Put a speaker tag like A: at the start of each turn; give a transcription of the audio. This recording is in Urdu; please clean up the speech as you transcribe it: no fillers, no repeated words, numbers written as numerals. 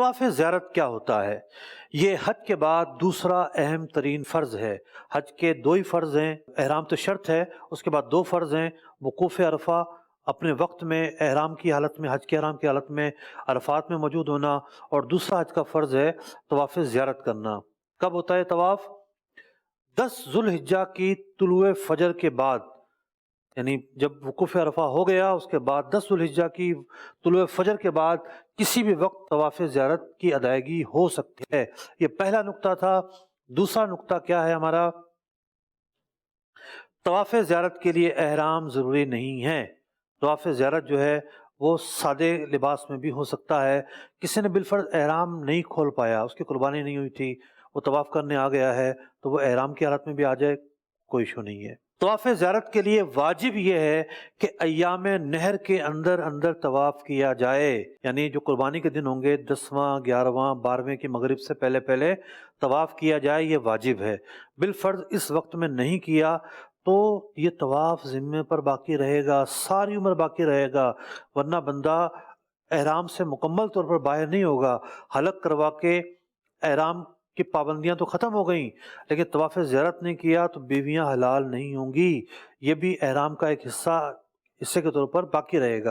A: طواف زیارت کیا ہوتا ہے؟ یہ حج کے بعد دوسرا اہم ترین فرض ہے۔ حج کے دو ہی فرض ہیں، احرام تو شرط ہے، اس کے بعد دو فرض ہیں، وقوف عرفہ اپنے وقت میں احرام کی حالت میں، حج کے احرام کی حالت میں عرفات میں موجود ہونا، اور دوسرا حج کا فرض ہے طواف زیارت کرنا۔ کب ہوتا ہے طواف؟ 10 ذو الحجہ کی طلوع فجر کے بعد، یعنی جب وقوف عرفہ ہو گیا اس کے بعد 10 ذو الحجہ کی طلوع فجر کے بعد کسی بھی وقت طواف زیارت کی ادائیگی ہو سکتی ہے۔ یہ پہلا نقطہ تھا۔ دوسرا نقطہ کیا ہے ہمارا؟ طواف زیارت کے لیے احرام ضروری نہیں ہے۔ طواف زیارت جو ہے وہ سادے لباس میں بھی ہو سکتا ہے۔ کسی نے بالفرض احرام نہیں کھول پایا، اس کی قربانی نہیں ہوئی تھی، وہ طواف کرنے آ گیا ہے تو وہ احرام کی حالت میں بھی آ جائے، کوئی ایشو نہیں ہے۔ طواف زیارت کے لیے واجب یہ ہے کہ ایام نہر کے اندر اندر طواف کیا جائے، یعنی جو قربانی کے دن ہوں گے 10واں 11واں 12ویں کی مغرب سے پہلے پہلے طواف کیا جائے، یہ واجب ہے۔ بالفرض اس وقت میں نہیں کیا تو یہ طواف ذمے پر باقی رہے گا، ساری عمر باقی رہے گا، ورنہ بندہ احرام سے مکمل طور پر باہر نہیں ہوگا۔ حلق کروا کے احرام کی پابندیاں تو ختم ہو گئیں، لیکن طواف زیارت نہیں کیا تو بیویاں حلال نہیں ہوں گی، یہ بھی احرام کا ایک حصے کے طور پر باقی رہے گا۔